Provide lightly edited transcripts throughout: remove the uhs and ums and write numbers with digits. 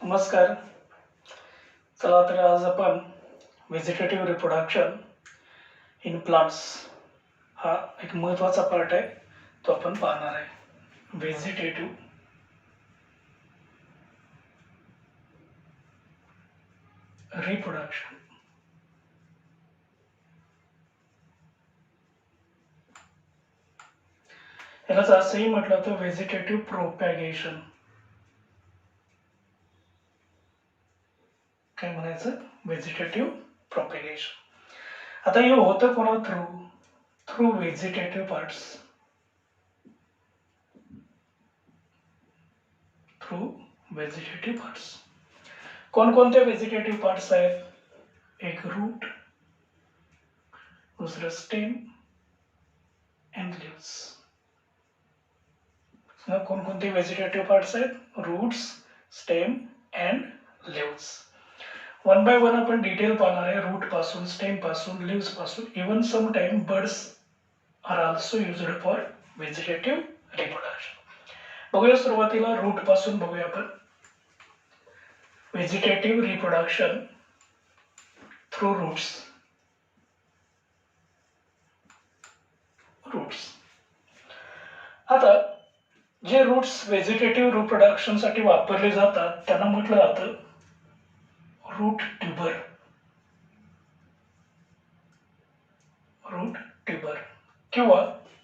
नमस्कार. चला तर आज आपण व्हेजिटेटिव्ह रिप्रोडक्शन इन प्लांट्स हा एक महत्त्वाचा पार्ट आहे, तो आपण पाहणार आहे. Vegetative reproduction. यालाच असंही म्हटलं तर व्हेजिटेटिव्ह प्रोपॅगेशन. काय म्हणायचं? Vegetative propagation. आता हे होतं कोणा through vegetative parts. Through vegetative parts. कोणकोणते व्हेजिटेटिव्ह पार्ट्स आहेत? एक रूट, दुसरं स्टेम अँड लिव्स. कोणकोणते व्हेजिटेटिव्ह पार्ट्स आहेत? Roots, stem and leaves. One by one आपण डिटेल पाहणार आहे. रूट पासून, स्टेम पासून, लिव्स पासून. Even some time birds are also used for vegetative reproduction. बघूया सुरुवातीला रूट पासून बघूया आपण. Vegetative reproduction through roots. आता जे रूट्स व्हेजिटेटिव्ह रिप्रोडक्शन साठी वापरले जातात त्यांना म्हटलं जातं रूट ट्यूबर. रूट ट्यूबर किंवा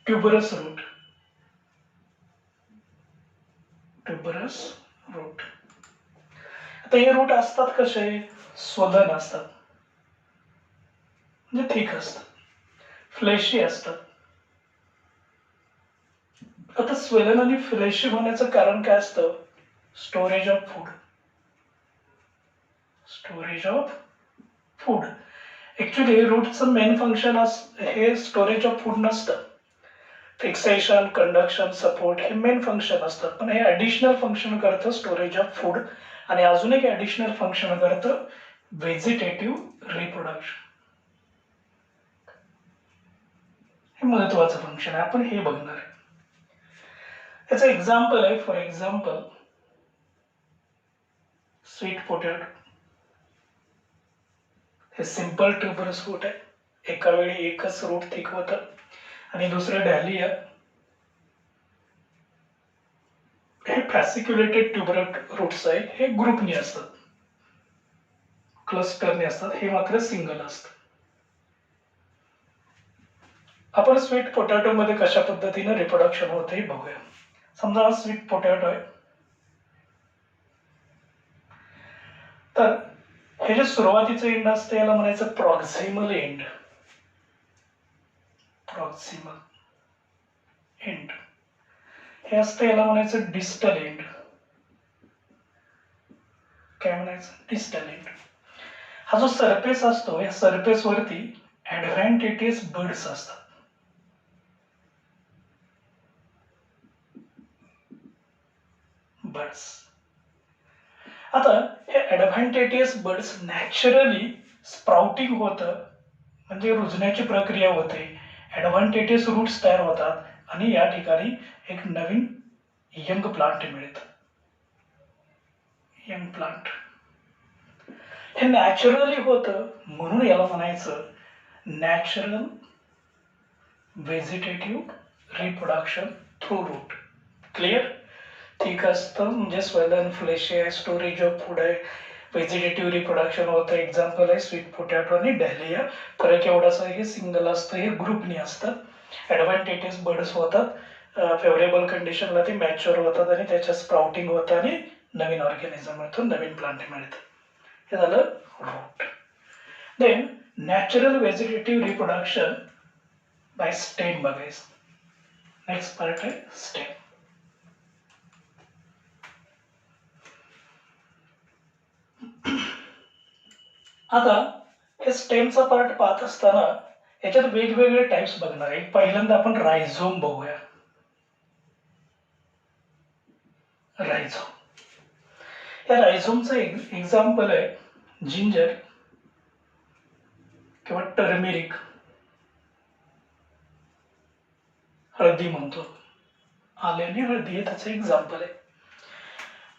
ट्यूबरस रूट. Tuberous root. आता हे रूट असतात कसे? स्वलन असतात, म्हणजे थिक असतात, फ्लेशी असतात. आता स्वलन आणि फ्लेशी होण्याचं कारण काय असतं? Storage of food. Storage of food. Actually रूटचं मेन फंक्शन हे स्टोरेज ऑफ फूड नसतं. फिक्सेशन, कंडक्शन, सपोर्ट हे मेन फंक्शन असतात, पण हे ऍडिशनल फंक्शन करतं स्टोरेज ऑफ फूड. आणि अजून एक ऍडिशनल फंक्शन करतं व्हेजिटेटिव्ह रिप्रोडक्शन. हे महत्वाचं फंक्शन आहे, आपण हे बघणार आहे. याचं एक्झाम्पल आहे, फॉर एक्झाम्पल स्वीट पोटॅटो. हे सिंपल ट्यूबरस रूट आहे. एका वेळी एकच रूट थिक होतं. आणि दुसरं डॅलिया. हे फॅसिक्युलेटेड ट्यूबर रूट्स आहे. हे ग्रुपने असतात, क्लस्टरने असतात. हे मात्र सिंगल असतं. आपण स्वीट पोटॅटो मध्ये कशा पद्धतीने रिप्रोडक्शन होते हे बघूया. समजा हा स्वीट पोटॅटो आहे, तर हे जे सुरुवातीचं एंड असतं याला म्हणायचं प्रॉक्सिमल एंड. Proximal end. हे असतं याला म्हणायचं डिस्टल एंड. काय म्हणायचं? Distal end. हा जो सरफेस असतो, या सरफेस वरती ऍडव्हान्टेटियस बर्ड्स असतात. बर्ड्स. आता हे ऍडव्हान्टेटियस बर्ड्स नॅचरली स्प्राउटिंग होतं, म्हणजे रुजण्याची प्रक्रिया होते. ऍडव्हान्टेटियस रूट्स तयार होतात आणि या ठिकाणी एक नवीन यंग प्लांट मिळतं. Young plant. हे नॅचरली होतं, म्हणून याला म्हणायचं natural vegetative reproduction through root. Clear? Thick असतं म्हणजे स्वलन, फ्लेशी आहे, स्टोरेज ऑफ फूड आहे, व्हेजिटेटिव्ह रिप्रोडक्शन होतं. एक्झाम्पल आहे स्वीट पोटॅटो आणि डॅलिया. फरक एवढाच आहे, हे सिंगल असतं, हे ग्रुपनी असतं. ऍडव्हान्टेटियस बर्ड्स होतात, फेवरेबल कंडिशनला ते मॅच्युअर होतात आणि त्याच्या स्प्राउटिंग होतं आणि नवीन ऑर्गॅनिझम मिळतो, नवीन प्लांट मिळतं. हे झालं root. Then natural vegetative reproduction by stem बघायचं. नेक्स्ट पार्ट आहे स्टेम. आता हे स्टेमचा पार्ट पाहत असताना याच्यात वेगवेगळे टाइप्स बघणार आहे. पहिल्यांदा आपण रायझोम बघूया. रायझोम. या रायझोमचं एक्झाम्पल आहे जिंजर किंवा टर्मेरिक. हळदी म्हणतो, आल्याने हळदी हे त्याचं एक्झाम्पल आहे.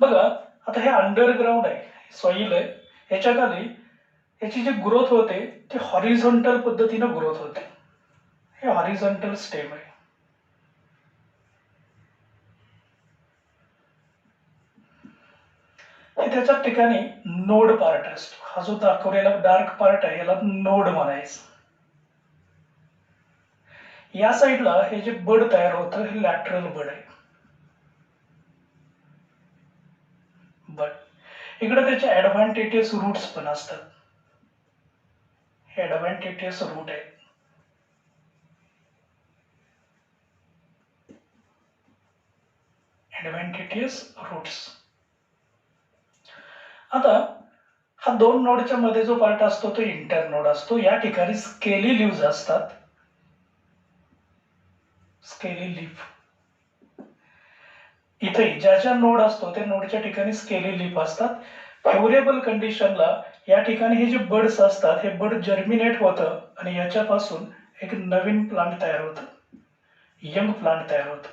बघा, आता हे अंडरग्राऊंड आहे, सॉइल आहे, ह्याच्या खाली याची जी ग्रोथ होते ती हॉरिझॉन्टल पद्धतीनं ग्रोथ होते. हे हॉरिझॉन्टल स्टेम आहे. हे त्याच्या ठिकाणी नोड पार्ट असतो. हा जो दाखवलेला डार्क पार्ट आहे याला नोड म्हणायचं. या साईडला हे जे बड तयार होतं हे लॅटरल बड आहे. बट इकडे त्याचे ऍडव्हान्टेजेस रूट्स पण असतात. हे ऍडव्हान्टेजेस रूट आहे. Adventitious roots. आता हा 2 नोडच्या मध्ये जो पार्ट असतो तो इंटर नोड असतो. या ठिकाणी स्केली लिव्हज असतात. स्केली लिव्ह इथे ज्या ज्या नोड असतो त्या नोडच्या ठिकाणी स्केली लिफ असतात. फेवरेबल कंडिशनला या ठिकाणी हे जे बड्स असतात हे बड जर्मिनेट होतं आणि याच्यापासून एक नवीन प्लांट तयार होतं, यंग प्लांट तयार होतं.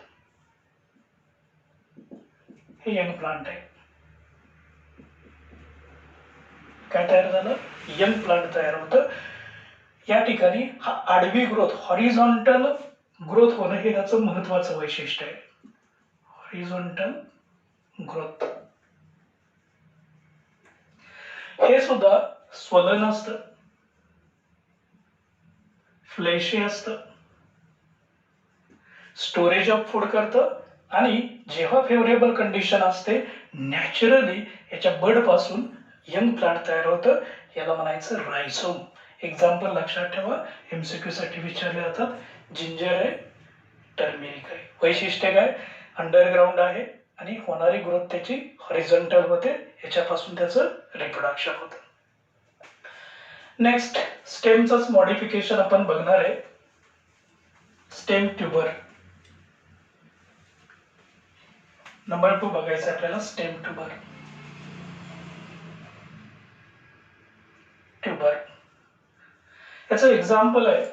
हे यंग प्लांट आहे. काय तयार झालं? यंग प्लांट तयार होतं. या ठिकाणी हा आडवी ग्रोथ, हॉरिझॉन्टल ग्रोथ होणं हे त्याचं महत्वाचं वैशिष्ट्य आहे. Horizontal growth. हे सुद्धा स्वलन असतं, फ्लेशी असतं, स्टोरेज ऑफ फूड करतं आणि जेव्हा फेवरेबल कंडिशन असते नॅचरली याच्या बड पासून यंग प्लांट तयार होतं. याला म्हणायचं रायझोम. एक्झाम्पल लक्षात ठेवा, एमसीक्यू साठी विचारले जातात. जिंजर आहे, टर्मेरिक आहे. वैशिष्ट्य काय? अंडरग्राऊंड आहे आणि होणारी ग्रोथ त्याची हॉरिझॉन्टल होते, याच्यापासून त्याचं रिप्रोडक्शन होतं. नेक्स्ट स्टेमचंच मॉडिफिकेशन आपण बघणार आहे. स्टेम ट्यूबर नंबर 2 बघायचं आपल्याला. Stem tuber. ट्यूबर याचं एक्झाम्पल आहे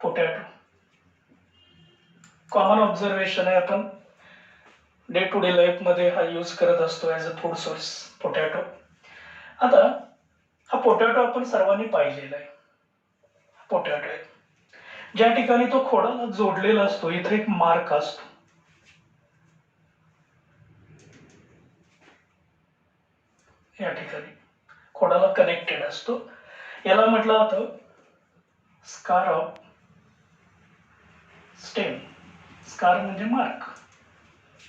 पोटॅटो. कॉमन ऑब्झर्वेशन आहे, आपण डे टू डे लाईफ मध्ये हा यूज करत असतो as a food source potato. आता हा पोटॅटो आपण सर्वांनी पाहिलेला आहे. पोटॅटो आहे ज्या ठिकाणी तो खोडाला जोडलेला असतो, इथे एक मार्क असतो. या ठिकाणी खोडाला कनेक्टेड असतो. याला म्हटलं जातं स्कार ऑफ स्टेम. स्कार म्हणजे मार्क,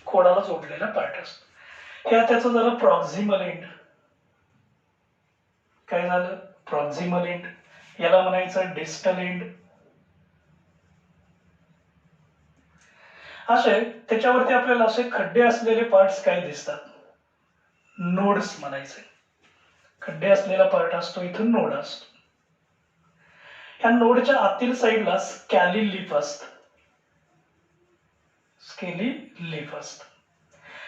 खोडाला जोडलेला पार्ट असतो. ह्या त्याचं झालं प्रॉक्झिमल एंड. काय झालं? प्रॉक्झिमल एंड. याला म्हणायचं डिस्टल एंड. असे त्याच्यावरती आपल्याला असे खड्डे असलेले पार्ट्स काय दिसतात? नोड्स म्हणायचे. खड्डे असलेला पार्ट असतो, इथून नोड असतो. ह्या नोडच्या आतील साईडला स्कॅली लीफ असतं. स्केली लीफ असतं.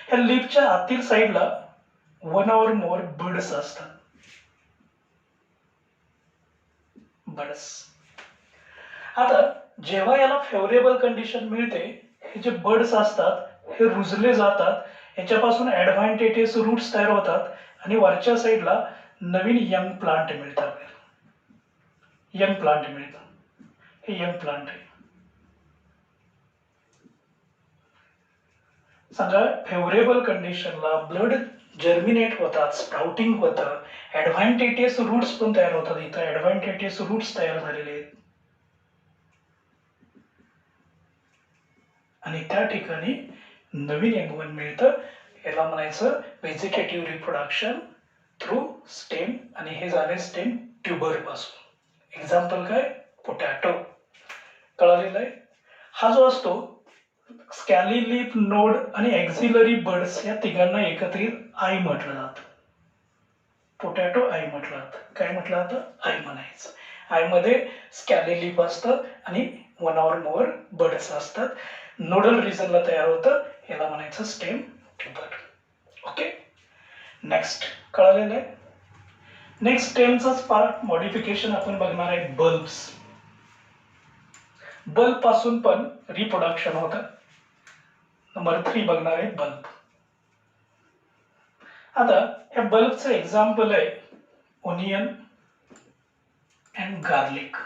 ह्या लीफच्या आतील साईडला 1 or more बड्स असतात. बड्स. आता जेव्हा याला फेवरेबल कंडिशन मिळते, हे जे बड्स असतात हे रुजले जातात, याच्यापासून ऍडव्हान्टेजेस रूट्स तयार होतात आणि वरच्या साईडला नवीन यंग प्लांट मिळतात. यंग प्लांट मिळतं. हे यंग प्लांट आहे. सांगा, फेवरेबल कंडिशनला ब्लड जर्मिनेट होतात, स्प्राउटिंग होतं, ऍडव्हान्टेजेस रूट्स पण तयार होतात. इथं ऍडव्हान्टेजेस रूट्स तयार झालेले आहेत आणि त्या ठिकाणी नवीन यंगवन मिळतं. याला म्हणायचं व्हेजिटेटिव्ह रिप्रोडक्शन थ्रू स्टेम. आणि हे झाले स्टेम ट्यूबर पासून. एक्झाम्पल काय? पोटॅटो. कळालेलं आहे. हा जो असतो स्कॅली लीफ, नोड आणि एक्झिलरी बड्स या तिघांना एकत्रित आई म्हटलं जातं. पोटॅटो आई म्हटलं जातं. काय म्हटलं जातं? आई म्हणायचं. आई मध्ये स्कॅली लीफ असतं आणि 1 or more बड्स असतात. नोडल रिजनला तयार होतं, याला म्हणायचं स्टेम ट्यूबर. ओके. नेक्स्ट कळालेलं आहे. नेक्स्ट स्टेमचाच पार्ट मॉडिफिकेशन आपण बघणार आहे बल्ब्स. बल्ब पासून पण रिप्रोडक्शन होतं. नंबर 3 बघणार आहे बल्ब. आता ह्या बल्बचं एक्झाम्पल आहे ओनियन अँड गार्लिक.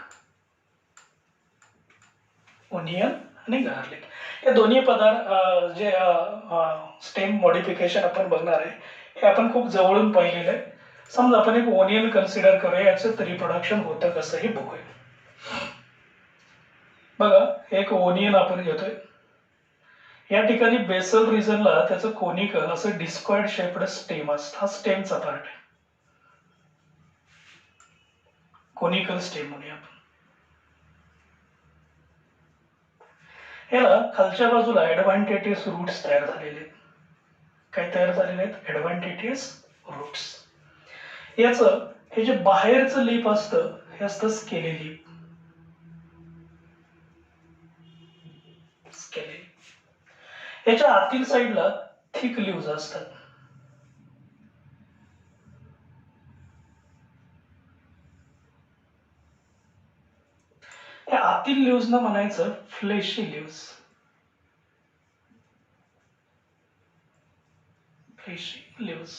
ओनियन आणि गार्लिक हे दोन्ही पदार्थ जे स्टेम मॉडिफिकेशन आपण बघणार आहे हे आपण खूप जवळून पाहिलेलं आहे. समजा आपण एक ओनियन कन्सिडर करूया, याचं रिप्रोडक्शन होतं कसं हे बघूया. बघा, एक ओनियन आपण घेतोय. या ठिकाणी बेसल रिजनला त्याचं कोनिकल असं डिस्कॉइड शेप्ड स्टेम असतं. हा स्टेमचा पार्ट आहे, कोनिकल स्टेम म्हणूया आपण. याला खालच्या बाजूला ऍडव्हान्टेटियस रूट्स तयार झालेले आहेत. काय तयार झालेले आहेत? ऍडव्हान्टेटियस रूट्स. याचं हे जे बाहेरचं लीप असतं हे असतं स्केली लीप. स्केली. याच्या आतील साईडला थिक लीव्ज असतात. या आतील लीव्ज ना म्हणायचं fleshy leaves. Fleshy leaves.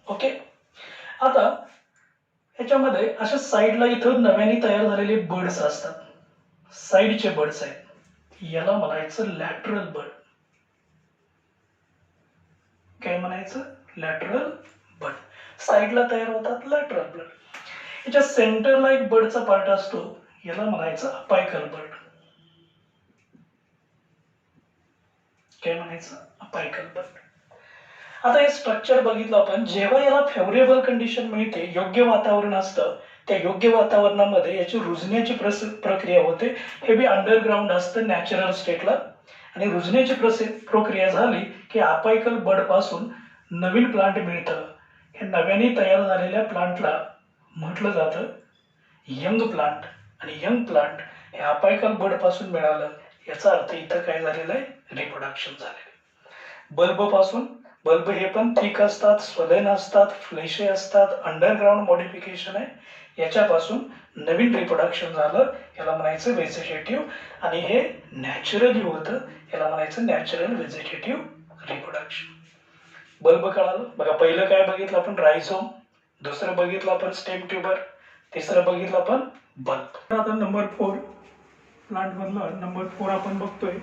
Okay. आता ह्याच्यामध्ये अशा साईडला इथं नव्याने तयार झालेले बर्ड्स असतात. साईडचे बर्ड्स आहेत, याला म्हणायचं लॅटरल बर्ड. काय म्हणायचं? Lateral bird. साईडला तयार होतात लॅटरल बर्ड. याच्या सेंटरला एक बर्डचा पार्ट असतो, याला म्हणायचं अपायकल बर्ड. काय म्हणायचं? Apical bird. आता हे स्ट्रक्चर बघितलं आपण. जेव्हा याला फेवरेबल कंडिशन मिळते, योग्य वातावरण असतं, त्या योग्य वातावरणामध्ये याची रुजण्याची प्रक्रिया होते. हे बी अंडरग्राऊंड असतं नॅचरल स्टेटला. आणि रुजण्याची प्रक्रिया झाली की अपायकल बर्ड पासून नवीन प्लांट मिळतं. हे नव्याने तयार झालेल्या प्लांटला म्हटलं जातं यंग प्लांट. आणि यंग प्लांट हे अपायकल बर्ड पासून मिळालं, याचा अर्थ इथं काय झालेलं आहे? रिप्रोडक्शन झालेलं. बल्ब पासून, बल्ब हे पण थिक असतात, स्वलेन असतात, फ्लेशी असतात, अंडरग्राऊंड मॉडिफिकेशन आहे. याच्यापासून नवीन रिप्रोडक्शन झालं, याला म्हणायचं व्हेजिटेटिव्ह. आणि हे नॅचरली होतं, याला म्हणायचं नॅचरल व्हेजिटेटिव्ह रिप्रोडक्शन. बल्ब कळालं. बघा, पहिलं काय बघितलं आपण? रायझोम. दुसरं बघितलं आपण स्टेम ट्यूबर. तिसरं बघितलं आपण बल्ब. आता नंबर 4 प्लांट मधलं नंबर 4 आपण बघतोय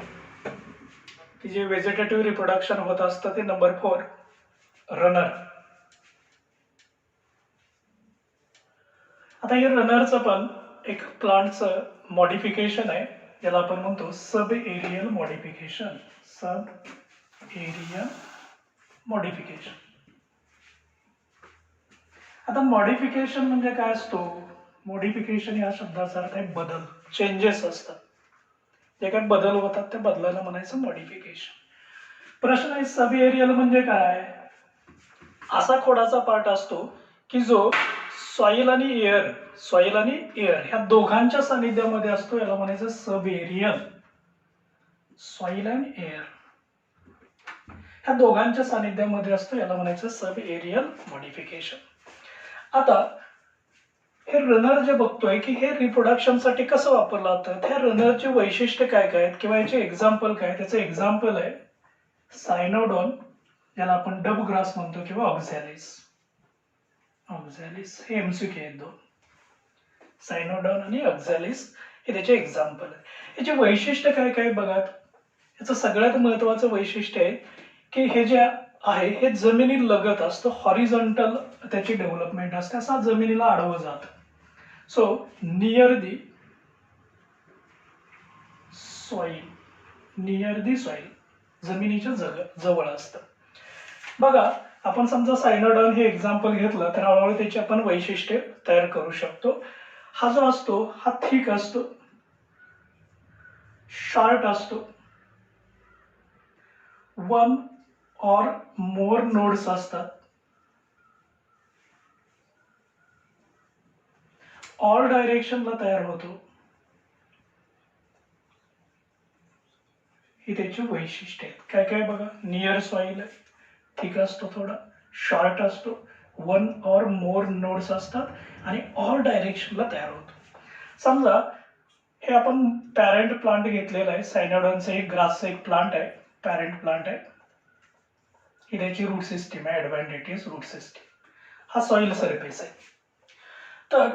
की जे व्हेजिटेटिव्ह रिप्रोडक्शन होत असतं ते नंबर 4 रनर. आता हे रनरचं पण एक प्लांटचं मॉडिफिकेशन आहे, ज्याला आपण म्हणतो sub aerial modification. Sub aerial modification. आता मॉडिफिकेशन म्हणजे काय असतो? मॉडिफिकेशन या शब्दाचा अर्थ आहे बदल, चेंजेस असतात. जे काय बदल होतात त्या बदलाला म्हणायचं मॉडिफिकेशन. प्रश्न आहे सब एरियल म्हणजे काय? असा खोडाचा पार्ट असतो की जो सॉइल आणि एअर, सॉइल आणि एअर ह्या दोघांच्या सानिध्यामध्ये असतो, याला म्हणायचं sub aerial. Soil and air ह्या दोघांच्या सानिध्यामध्ये असतो, याला म्हणायचं सब एरियल मॉडिफिकेशन. आता हे रनर जे बघतोय की हे रिप्रोडक्शनसाठी कसं वापरलं जातं, त्या रनरचे वैशिष्ट्य काय काय आहेत किंवा याचे एक्झाम्पल काय? त्याचं एक्झाम्पल आहे सायनोडॉन, ज्याला आपण डब ग्रास म्हणतो, किंवा ऑक्झॅलिस. ऑक्झॅलिस हे एमसीक्यू आहेत दोन. सायनोडॉन आणि ऑक्झॅलिस हे त्याचे एक्झाम्पल आहे. याचे वैशिष्ट्य काय काय बघा. याचं सगळ्यात महत्वाचं वैशिष्ट्य आहे की हे जे आहे हे जमिनी लगत असतं, हॉरिझॉन्टल त्याची डेव्हलपमेंट असते, असा जमिनीला आडवं जात. So near the soil, near the soil जमिनीच्या जवळ असतं. बघा, आपण समजा सायनोडॉन हे एक्झाम्पल घेतलं तर हळूहळू त्याची आपण वैशिष्ट्ये तयार करू शकतो. हा जो असतो हा थिक असतो, शॉर्ट असतो, 1 or more नोड्स असतात, ऑल डायरेक्शनला तयार होतो. ही त्याची वैशिष्ट्य आहेत. काय काय बघा, नियर सॉइल आहे, थिक असतो, थोडा शॉर्ट असतो, 1 or more नोड्स असतात आणि ऑल डायरेक्शनला तयार होतो. समजा हे आपण पॅरेंट प्लांट घेतलेला आहे, सायनोडॉनचं एक ग्रासचं एक प्लांट आहे, पॅरेंट प्लांट आहे. ही त्याची रूट सिस्टीम आहे, ऍडव्हान्टेटियस रूट सिस्टीम. हा सॉइल सरफेस आहे. तर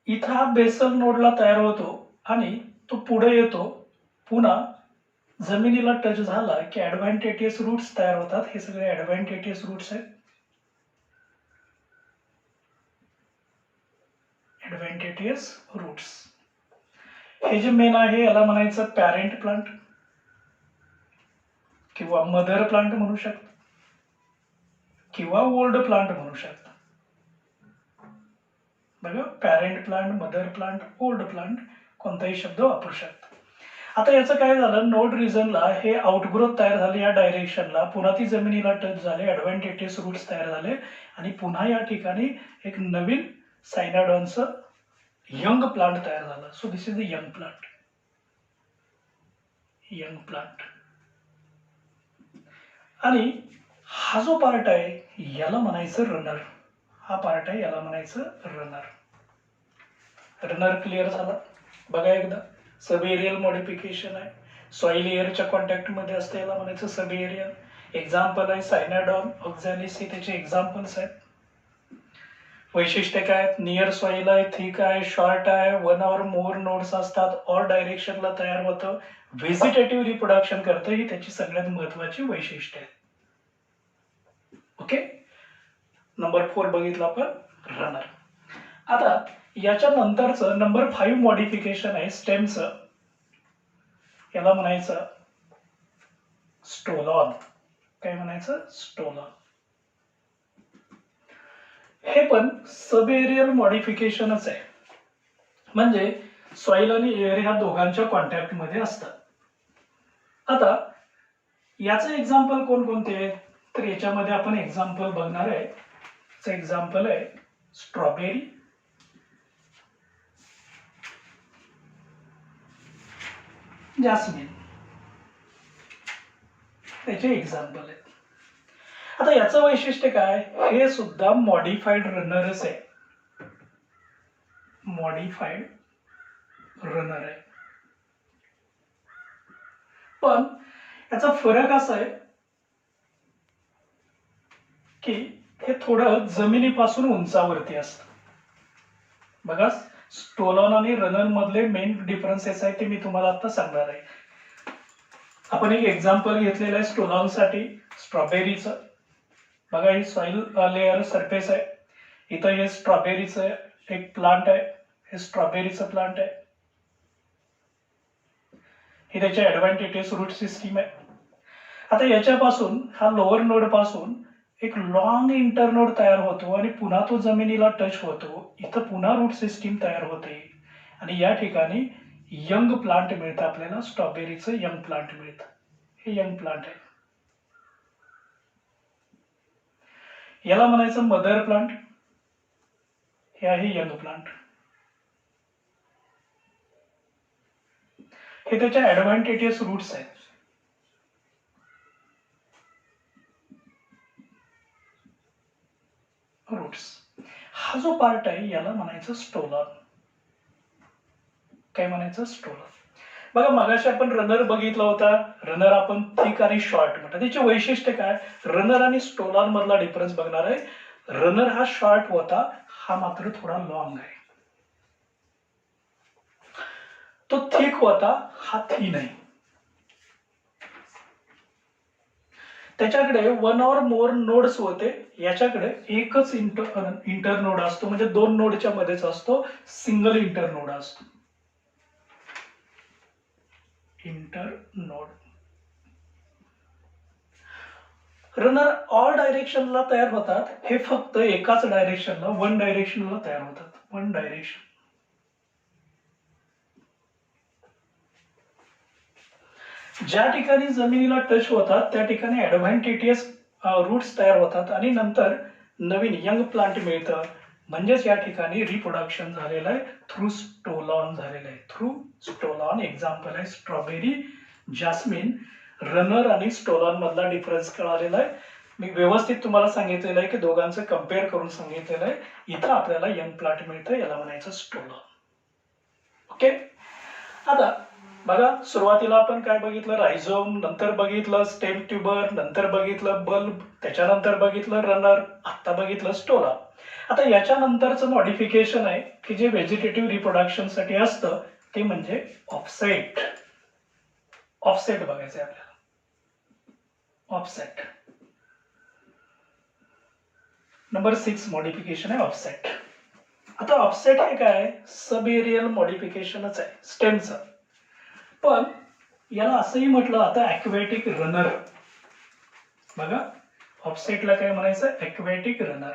इथं हा बेसल नोडला तयार होतो आणि तो पुढे येतो, पुन्हा जमिनीला टच झाला की ऍडव्हान्टेटियस रूट्स तयार होतात. हे सगळे ऍडव्हान्टेटियस रूट्स आहेत. ऍडव्हान्टेटियस रूट्स. हे जे मेन आहे याला म्हणायचं पॅरेंट प्लांट किंवा मदर प्लांट म्हणू शकता किंवा ओल्ड प्लांट म्हणू शकता. बघा, parent plant, mother plant, old plant कोणताही शब्द वापरू शकता. आता याचं काय झालं, नोड रिजनला हे आउटग्रोथ तयार झाले या डायरेक्शनला, पुन्हा ती जमिनीला टच झाले, ऍडव्हान्टेटियस रूट्स तयार झाले आणि पुन्हा या ठिकाणी एक नवीन सायनाडॉनचं यंग प्लांट तयार झाला. So this is the young plant. Young plant. आणि हा जो पार्ट आहे याला म्हणायचं रनर. हा पार्ट आहे याला म्हणायचं रनर. रनर क्लिअर झाला. बघा एकदा, सब एरियल मॉडिफिकेशन आहे, सॉइल एअरच्या कॉन्टॅक्ट मध्ये असते, याला म्हणायचं सब एरियल. एक्झाम्पल आहे सायनाडॉन, ऑक्झॅलिस, हे त्याचे एक्झाम्पल्स आहेत. वैशिष्ट्य काय आहेत, नियर सॉइल आहे, थिक आहे, शॉर्ट आहे, वन ऑर मोर नोड्स असतात, ऑर डायरेक्शनला तयार होतं, व्हेजिटेटिव्ह रिप्रोडक्शन करतं, ही त्याची सगळ्यात महत्वाची वैशिष्ट्य आहे. ओके, नंबर 4 बघितलं आपण, रनर. आता याच्या नंतरचं नंबर 5 मॉडिफिकेशन आहे स्टेमचं. याला म्हणायचं स्टोलॉन. काय म्हणायचं, स्टोलॉन. हे पण सब एरियल मॉडिफिकेशनच आहे, म्हणजे सॉइल आणि एअर ह्या दोघांच्या कॉन्टॅक्ट मध्ये असतात. आता याचे एक्झाम्पल कोणकोणते आहेत, तर याच्यामध्ये आपण एक्झाम्पल बघणार आहे. एक्झाम्पल आहे स्ट्रॉबेरी, जास्मिन, त्याचे एक्झाम्पल आहेत. आता याचं वैशिष्ट्य काय, हे सुद्धा मॉडिफाईड रनरच आहे. मॉडिफाईड रनर आहे. पण याचा फरक असा आहे की हे थोडं जमिनीपासून उंचावरती असतं. बघा, स्टोलॉन आणि रनर मधले मेन डिफरन्सेस आहे ते मी तुम्हाला आता सांगणार आहे. आपण एक एक्झाम्पल घेतलेलं आहे स्टोलॉन साठी, स्ट्रॉबेरीचं. बघा, ही सॉइल लेअर सरफेस आहे, इथं हे स्ट्रॉबेरीचं एक प्लांट आहे, हे स्ट्रॉबेरीचं प्लांट आहे, ही त्याची ऍडव्हान्टेटियस रूट सिस्टीम आहे. आता याच्यापासून, हा लोअर नोड पासून एक लॉंग इंटरनोड तयार होतो आणि पुन्हा तो जमिनीला टच होतो, इथं पुन्हा रूट सिस्टीम तयार होते आणि या ठिकाणी यंग प्लांट मिळतं आपल्याला. स्ट्रॉबेरीचं यंग प्लांट मिळतं. हे यंग प्लांट आहे. याला म्हणायचं मदर प्लांट. हे आहे यंग प्लांट. हे त्याच्या ऍडव्हान्टेटियस रूट्स आहेत. रूट्स. हा जो पार्ट आहे याला म्हणायचं स्टोलॉन. काय म्हणायचं, स्टोलॉन. बघा, मगाशी आपण रनर बघितला होता. रनर आपण थिक आणि शॉर्ट म्हणतात. त्याचे वैशिष्ट्य काय, रनर आणि स्टोलॉन मधला डिफरन्स बघणार आहे. रनर हा शॉर्ट होता, हा मात्र थोडा लॉंग आहे. तो थिक होता, हा थिन आहे. त्याच्याकडे वन ऑर मोर नोड्स होते, याच्याकडे एकच इंटरनोड असतो, म्हणजे दोन नोडच्या मध्येच असतो, सिंगल इंटरनोड असतो. इंटरनोड. रनर ऑल डायरेक्शनला तयार होतात, हे फक्त एकाच डायरेक्शनला, वन डायरेक्शनला तयार होतात. One direction. ज्या ठिकाणी जमिनीला टच होतात त्या ठिकाणी ऍडव्हान्टेटियस रूट्स तयार होतात आणि नंतर नवीन यंग प्लांट मिळतं. म्हणजेच या ठिकाणी रिप्रोडक्शन झालेलं आहे थ्रू स्टोलॉन झालेलं आहे. Through stolon. एक्झाम्पल आहे स्ट्रॉबेरी, जास्मिन. रनर आणि स्टोलॉन मधला डिफरन्स कळालेला आहे. मी व्यवस्थित तुम्हाला सांगितलेलं आहे की दोघांचं कम्पेअर करून सांगितलेलं आहे. इथं आपल्याला यंग प्लांट मिळतं, याला म्हणायचं स्टोलॉन. ओके. आता बघा सुरुवातीला आपण काय बघितलं, रायझोम, नंतर बघितलं स्टेम ट्युबर, नंतर बघितलं बल्ब, त्याच्यानंतर बघितलं रनर, आता बघितलं स्टोला. आता याच्यानंतरचं मॉडिफिकेशन आहे की जे व्हेजिटेटिव्ह रिप्रोडक्शन साठी असतं ते म्हणजे ऑफसेट. ऑफसेट बघायचं आहे आपल्याला. ऑफसेट नंबर 6 मॉडिफिकेशन आहे ऑफसेट. आता ऑफसेट हे काय, सब एरियल मॉडिफिकेशनच आहे स्टेमचं, पण याला असंही म्हटलं आता ॲक्वेटिक रनर. बघा ऑफसेटला काय म्हणायचं, ॲक्वेटिक रनर.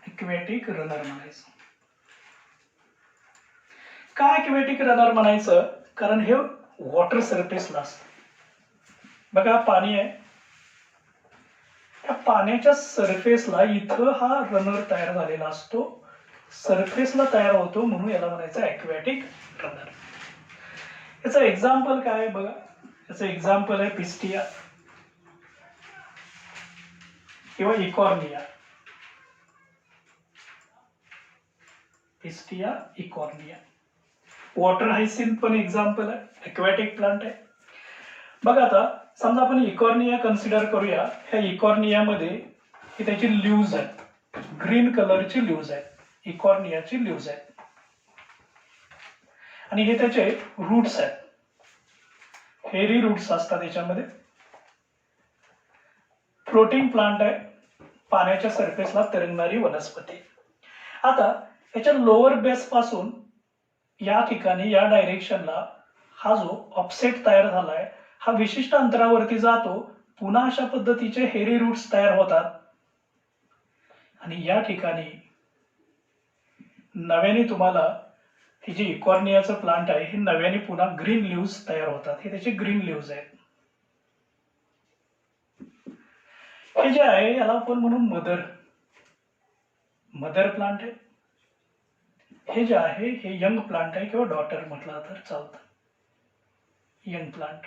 ॲक्वेटिक रनर म्हणायचं. का ॲक्वेटिक रनर म्हणायचं, कारण हे वॉटर सरफेसला असतं. बघा पाणी आहे, त्या पाण्याच्या सरफेसला इथं हा रनर तयार झालेला असतो, सरफेसला तयार होतो, म्हणून याला म्हणायचं ॲक्वेटिक रनर. याचं एक्झाम्पल काय आहे बघा, याचं एक्झाम्पल आहे पिस्टिया किंवा Eichhornia. Pistia Eichhornia. Water hyacinth पण एक्झाम्पल आहे, ॲक्वेटिक प्लांट आहे. बघा आता समजा आपण इकॉर्निया कन्सिडर करूया. ह्या इकॉर्नियामध्ये ही त्याची लीव्ज आहेत, ग्रीन कलरची लीव्ज आहेत, इकॉर्नियाची लीव्ज आहेत, आणि हे त्याचे रूट्स आहेत, हेरी रूट्स असतात याच्यामध्ये. फ्लोटिंग प्लांट आहे, पाण्याच्या सरफेसला तरंगणारी वनस्पती. आता याच्या लोअर बेस पासून या ठिकाणी या डायरेक्शनला हा जो ऑफसेट तयार झालाय हा विशिष्ट अंतरावरती जातो, पुन्हा अशा पद्धतीचे हेरी रूट्स तयार होतात, आणि या ठिकाणी नव्याने तुम्हाला ही जी इकॉर्नियाचं प्लांट आहे हे नव्याने पुन्हा ग्रीन लीव्स तयार होतात. हे त्याचे ग्रीन लीव्स आहेत. हे जे आहे याला आपण म्हणून मदर प्लांट आहे. हे जे आहे हे यंग प्लांट आहे किंवा डॉटर म्हटलं तर चालतं, यंग प्लांट.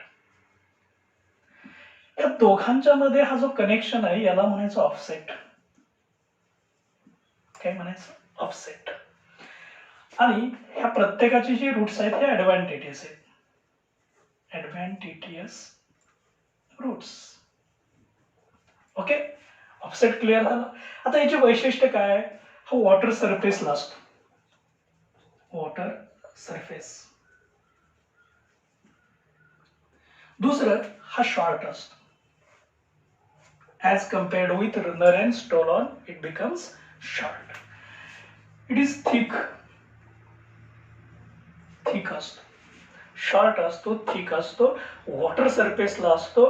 या दोघांच्या मध्ये हा जो कनेक्शन आहे याला म्हणायचं ऑफसेट. काय म्हणायचं, ऑफसेट. आणि ह्या प्रत्येकाची जी रूट्स आहेत हे ऍडव्हान्टेटियस आहेत, ऍडव्हान्टेटियस रूट्स. ओके, ऑफसेट क्लिअर झालं. आता याची वैशिष्ट्य काय आहे, हा वॉटर सरफेसला असतो, वॉटर सरफेस. दुसरं हा शॉर्ट असतो, as compared with runner and stolon it becomes short. It is thick असतो, शॉर्ट असतो, थिक असतो, वॉटर सरफेसला असतो.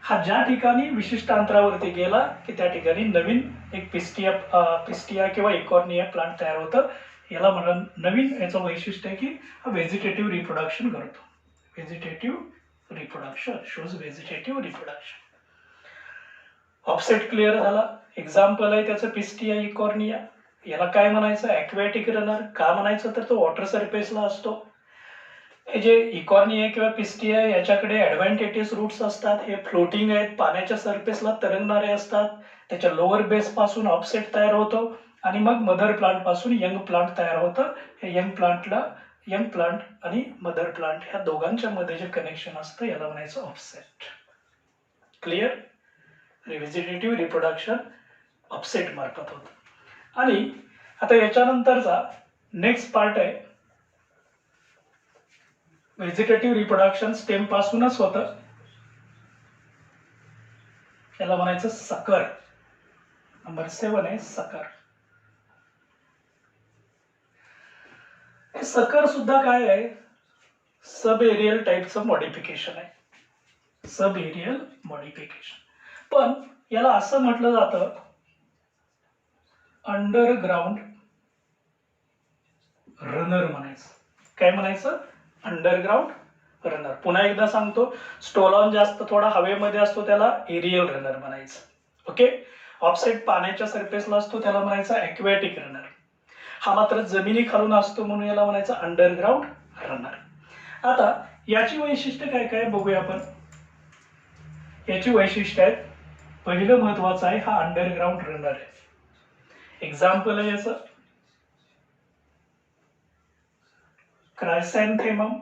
हा ज्या ठिकाणी विशिष्ट अंतरावरती गेला की त्या ठिकाणी नवीन एक पिस्टिया किंवा इकॉर्निया प्लांट तयार होतं. याला म्हणून नवीन याचं वैशिष्ट्य आहे की हा व्हेजिटेटिव्ह रिप्रोडक्शन करतो, vegetative reproduction, shows vegetative reproduction. Offset clear झाला. एक्झाम्पल आहे त्याचं पिस्टिया इकॉर्निया. याला काय म्हणायचं, ॲक्वेटिक रनर. का म्हणायचं तर तो वॉटर सरफेसला असतो. हे जे इकॉर्निया किंवा पिस्टिया याच्याकडे ॲडव्हान्टेटियस रूट्स असतात, हे फ्लोटिंग आहेत, पाण्याच्या सरफेसला तरंगणारे असतात. त्याच्या लोअर बेस पासून ऑफसेट तयार होतो आणि मग मदर प्लांट पासून यंग प्लांट तयार होतं. हे यंग प्लांट आणि मदर प्लांट ह्या दोघांच्या मध्ये जे कनेक्शन असतं याला म्हणायचं offset. Clear. Vegetative reproduction offset मार्फत होतं. आणि आता याच्यानंतरचा नेक्स्ट पार्ट आहे व्हेजिटेटिव्ह रिप्रोडक्शन स्टेम पासूनच होतं, याला म्हणायचं सकर. नंबर 7 आहे सकर. हे सकर सुद्धा काय आहे, सब एरियल टाईपचं मॉडिफिकेशन आहे, सब एरियल मॉडिफिकेशन. पण याला असं म्हटलं जातं अंडरग्राउंड रनर म्हणायचं. काय म्हणायचं, अंडरग्राउंड रनर. पुन्हा एकदा सांगतो, स्टोलॉन जास्त थोडा हवेमध्ये असतो त्याला एरियल रनर म्हणायचं. ओके. ऑफसेट पाण्याच्या सरफेसला असतो त्याला म्हणायचं ॲक्वेटिक रनर. हा मात्र जमिनी खालून असतो म्हणून याला म्हणायचं अंडरग्राउंड रनर. आता याची वैशिष्ट्य काय काय बघूया आपण. याची वैशिष्ट्य आहेत, पहिलं महत्वाचं आहे हा अंडरग्राउंड रनर आहे. एक्झाम्पल आहे याचं क्रायसॅन्थेमम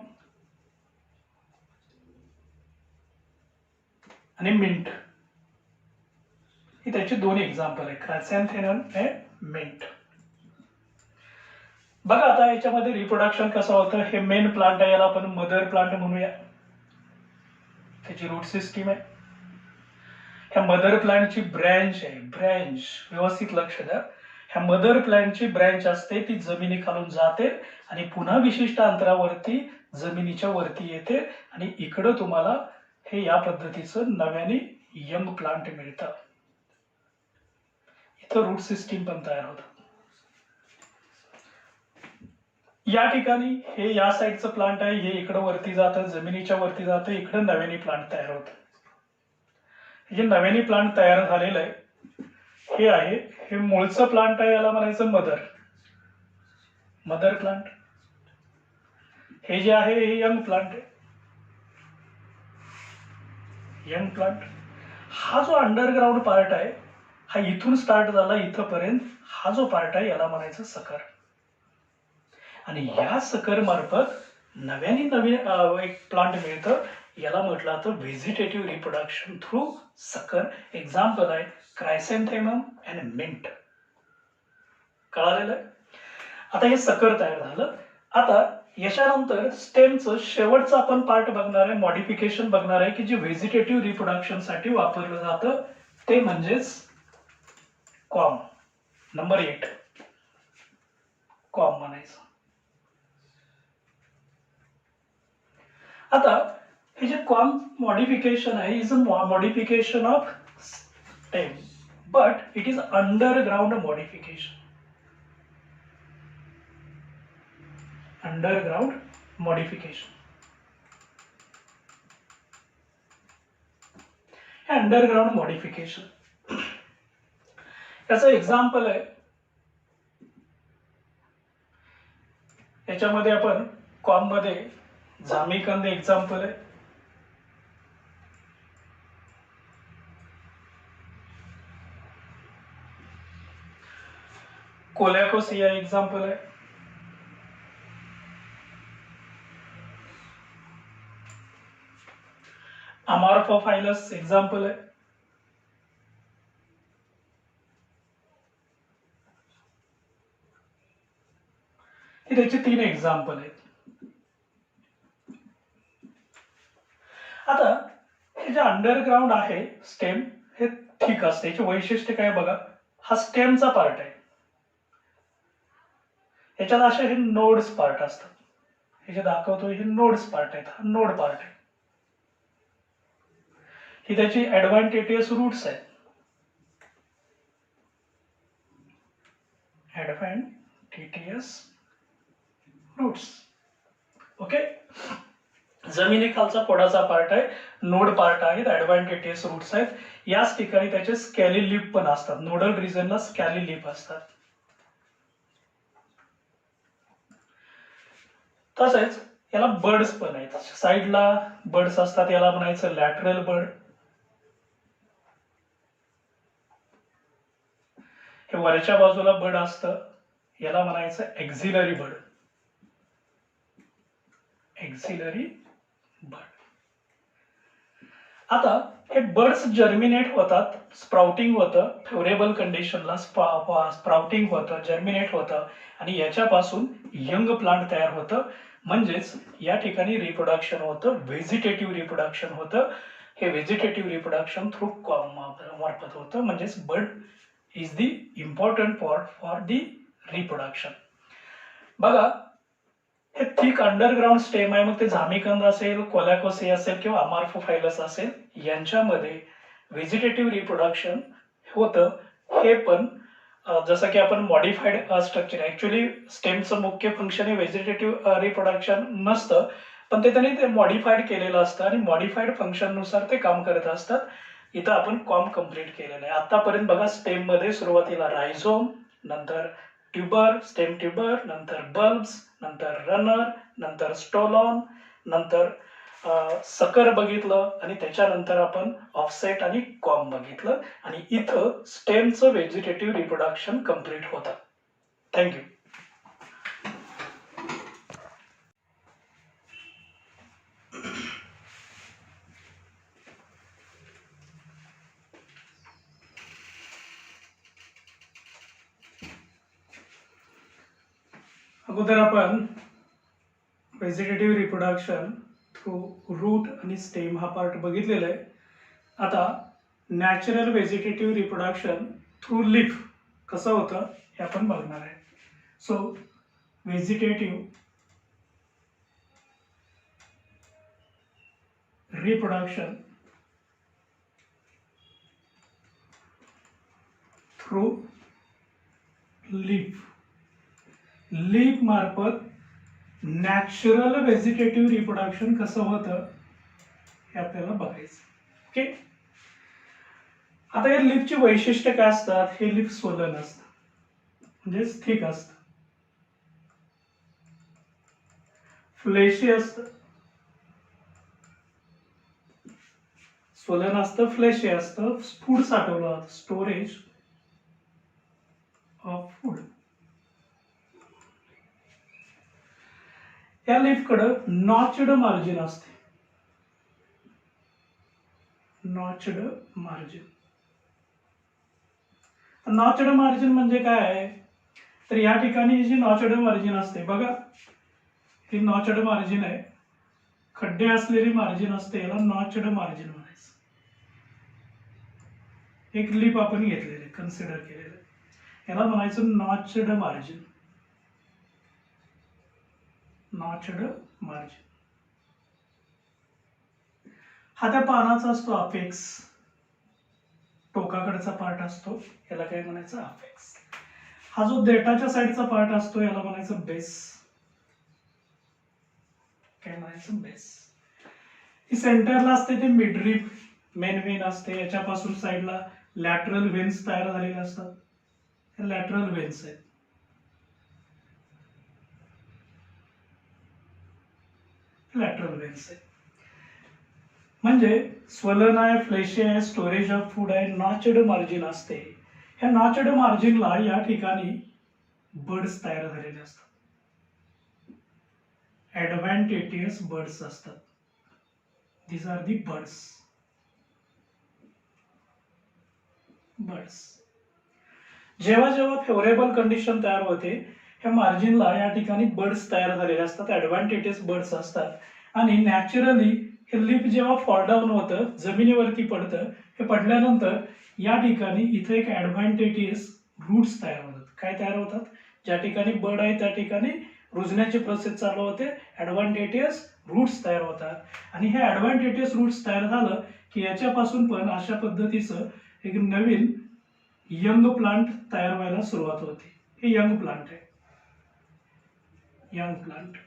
आणि मिंट, ही त्याची दोन एक्झाम्पल आहे, क्रायसॅन्थेमम आणि मिंट. बघा आता याच्यामध्ये रिप्रोडक्शन कसं होतं, हे मेन प्लांट आहे, याला आपण मदर प्लांट म्हणूया, त्याची रूट सिस्टीम आहे. ह्या मदर प्लांटची ब्रँच आहे, ब्रँच व्यवस्थित लक्ष द्या, ह्या मदर प्लांटची ब्रँच असते, ती जमिनीखालून जाते आणि पुन्हा विशिष्ट अंतरावरती जमिनीच्या वरती येते आणि इकडं तुम्हाला हे या पद्धतीचं नव्याने यंग प्लांट मिळतं. इथं रूट सिस्टीम पण तयार होतं. या ठिकाणी हे या साईडचं प्लांट आहे, हे इकडं वरती जातं, जमिनीच्या वरती जातं, इकडं नव्याने प्लांट तयार होतं. हे नव्याने प्लांट तयार झालेलं आहे, हे आहे, हे मूळचं प्लांट आहे, याला म्हणायचं मदर प्लांट. हे जे आहे हे यंग प्लांट आहे, यंग प्लांट. हा जो अंडरग्राउंड पार्ट आहे, हा इथून स्टार्ट झाला इथपर्यंत, हा जो पार्ट आहे याला म्हणायचं सकर. आणि या सकर मार्फत नव्याने नवीन एक प्लांट मिळतं, याला म्हटलं जातं व्हेजिटेटिव्ह रिप्रोडक्शन थ्रू सकर. एक्झाम्पल आहे क्रायसॅन्थेमम अँड मिंट. कळालेलं आहे. आता हे सकर तयार झालं. आता याच्यानंतर स्टेमचं शेवटचं आपण पार्ट बघणार आहे, मॉडिफिकेशन बघणार आहे, की जे व्हेजिटेटिव्ह रिप्रोडक्शन साठी वापरलं जातं ते म्हणजेच कॉम. नंबर 8 कॉम म्हणायचं. आता हे जे कॉम मॉडिफिकेशन आहे, is a modification of stem, but it is underground modification. Underground modification. हे अंडरग्राउंड मॉडिफिकेशन याचं एक्झाम्पल आहे, याच्यामध्ये आपण कॉम मध्ये जामीकंद एक्झाम्पल आहे, कोलॅकोसिया एक्झाम्पल आहे, अमॉर्फोफायलस एक्झाम्पल आहे, हे त्याचे 3 एक्झाम्पल आहेत. आता हे जे अंडरग्राउंड आहे स्टेम, हे ठीक असते. याचे वैशिष्ट्य काय बघा, हा स्टेमचा पार्ट आहे, याच्यात असे हे नोड्स पार्ट असतात, हे जे दाखवतो हे नोड्स पार्ट आहेत, हा नोड पार्ट आहे. ही त्याची ऍडव्हान्टेटियस रूट्स आहेत, ऍडव्हान्टेटियस रूट्स. ओके, जमिनीखालचा पोडाचा पार्ट आहे, नोड पार्ट आहेत, ऍडव्हान्टेटियस रूट्स आहेत. याच ठिकाणी त्याचे स्कॅली लिप पण असतात, नोडल रिजनला स्कॅली लिप असतात. तसेच याला बर्ड्स पण आहेत, साईडला बर्ड्स असतात, याला म्हणायचं लॅटरल बर्ड. हे वरच्या बाजूला बर्ड असतं, याला म्हणायचं एक्झिलरी बर्ड. Axillary bud. आता हे बर्ड्स जर्मिनेट होतात, स्प्राउटिंग होतं, फेवरेबल कंडिशनला स्प्राउटिंग होतं, जर्मिनेट होतं आणि याच्यापासून यंग प्लांट तयार होतं. म्हणजेच या ठिकाणी रिप्रोडक्शन होतं, व्हेजिटेटिव्ह रिप्रोडक्शन होतं. हे व्हेजिटेटिव्ह रिप्रोडक्शन थ्रू कॉम मार्फत होतं. म्हणजेच bird is the important part for the reproduction. बघा हे थिक अंडरग्राउंड स्टेम आहे, मग ते झामीकंद असेल, कोलॅकोसिया असेल किंवा अमॉर्फोफायलस असेल, यांच्यामध्ये व्हेजिटेटिव्ह रिप्रोडक्शन होतं. हे पण जसं की आपण मॉडिफाईड स्ट्रक्चर, ऍक्च्युली स्टेमचं मुख्य फंक्शन हे व्हेजिटेटिव्ह रिप्रोडक्शन नसतं, पण ते त्यांनी ते मॉडिफाईड केलेलं असतं आणि मॉडिफाईड फंक्शन नुसार ते काम करत असतात. इथं आपण कॉम कम्प्लीट केलेलं आहे. आतापर्यंत बघा स्टेम मध्ये सुरुवातीला रायझोम, नंतर ट्युबर, स्टेम ट्युबर, नंतर बल्ब्स, नंतर रनर, नंतर स्टोलॉन, नंतर सकर बघितलं आणि त्याच्यानंतर आपण ऑफसेट आणि कॉम बघितलं आणि इथं स्टेमचं व्हेजिटेटिव्ह रिप्रोडक्शन कम्प्लीट होतं. थँक्यू. अगोदर आपण व्हेजिटेटिव्ह रिप्रोडक्शन थ्रू रूट आणि स्टेम हा पार्ट बघितलेला आहे. आता natural vegetative reproduction through leaf कसं होतं हे आपण बघणार आहे. So vegetative reproduction through leaf मार्फत नॅचरल व्हेजिटेटिव्ह रिप्रोडक्शन कसं होतं हे आपल्याला बघायचं. ओके. आता या लीफची वैशिष्ट्य काय असतात. हे लीफ स्वलन असतं म्हणजे थिक असतं, फ्लेशी असतं, स्वलन असतं, फ्लेशी असतं, फूड साठवलं जातं, स्टोरेज ऑफ फूड. या लीफकडं नॉच्ड मार्जिन असते. Notched margin. नॉच्ड मार्जिन म्हणजे काय आहे तर या ठिकाणी ही जी नॉच्ड मार्जिन असते बघा, ही नॉच्ड मार्जिन आहे, खड्डे असलेली मार्जिन असते, याला नॉच्ड मार्जिन म्हणायचं. एक लीफ आपण घेतलेले कन्सिडर केलेलं, याला म्हणायचं नॉच्ड मार्जिन. नॉच्ड मार्जिन हा त्या पानाचा असतो अपेक्स, टोकाकडचा पार्ट असतो, याला काय म्हणायचं अपेक्स. हा जो देठाच्या साईडचा पार्ट असतो याला म्हणायचं बेस. काय म्हणायचं बेस. ही सेंटरला असते ते मिडरिप, मेन वेन असते, याच्यापासून साईडला लॅटरल वेन्स तयार झालेले असतात, हे लॅटरल वेन्स आहेत. लॅटरल वेन्स आहे म्हणजे स्वलन आहे, फ्लेशी आहे, स्टोरेज ऑफ फूड आहे, नॉच्ड मार्जिन असते. ह्या नॉच्ड मार्जिनला या ठिकाणी बर्ड्स तयार झालेले असतात, ऍडव्हान्टेटियस बर्ड्स असतात. these are the birds. जेव्हा जेव्हा फेवरेबल कंडिशन तयार होते ह्या मार्जिनला या ठिकाणी बर्ड्स तयार झालेले असतात, ऍडव्हान्टेटियस बर्ड्स असतात. आणि नॅचरली हे लीफ जेव्हा फॉल डाऊन होतं, जमिनीवरती पडतं, हे पडल्यानंतर या ठिकाणी इथे एक ऍडव्हान्टेटियस रूट्स तयार होतात. काय तयार होतात, ज्या ठिकाणी बर्ड आहे त्या ठिकाणी रुजण्याची प्रोसेस चालू होते, ऍडव्हान्टेटियस रूट्स तयार होतात. आणि हे ऍडव्हान्टेटियस रूट्स तयार झालं की याच्यापासून पण अशा पद्धतीचं एक नवीन यंग प्लांट तयार व्हायला सुरुवात होते. हे यंग प्लांट आहे, यंग प्लांट.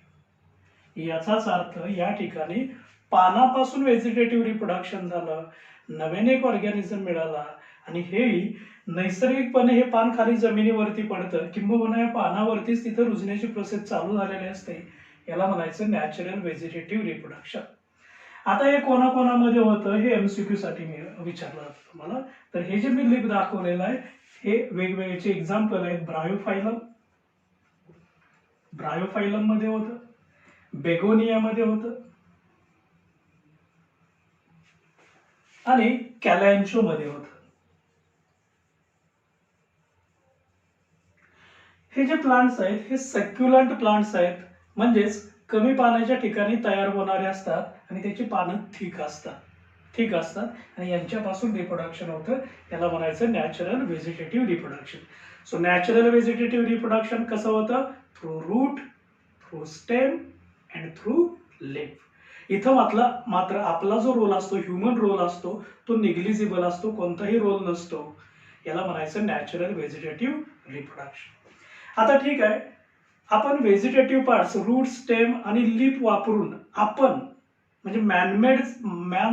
याचाच अर्थ या ठिकाणी पानापासून व्हेजिटेटिव्ह रिप्रोडक्शन झालं, नवीन एक ऑर्गॅनिझम मिळाला आणि हे नैसर्गिकपणे हे पान खाली जमिनीवरती पडतं, किंबहुना या पानावरतीच तिथं रुजण्याची प्रोसेस चालू झालेली असते. याला म्हणायचं नॅचरल व्हेजिटेटिव्ह रिप्रोडक्शन. आता हे कोणाकोणामध्ये होतं हे एमसीक्यू साठी मी विचारलं जातं तुम्हाला. तर हे जे मी लीफ दाखवलेलं आहे हे वेगवेगळ्याचे एक्झाम्पल आहेत. ब्रायोफायलम मध्ये होतं, बेगोनिया मध्ये होतं आणि कॅलॅन्चो मध्ये होतं. हे जे प्लांट्स आहेत हे सक्युलंट प्लांट्स आहेत, म्हणजेच कमी पाण्याच्या ठिकाणी तयार होणारे असतात आणि त्याची पानं थिक असतात आणि यांच्यापासून रिप्रोडक्शन होतं. याला म्हणायचं natural vegetative reproduction. So natural vegetative reproduction कसं होतं, through root, through stem and through leaf. इथं मात्र आपला जो रोल असतो, ह्युमन रोल असतो, तो निग्लिजिबल असतो, कोणताही रोल नसतो. याला म्हणायचं नॅचरल व्हेजिटेटिव्ह रिप्रोडक्शन. आता ठीक आहे, आपण व्हेजिटेटिव्ह पार्ट्स रूट, स्टेम आणि लीफ वापरून आपण म्हणजे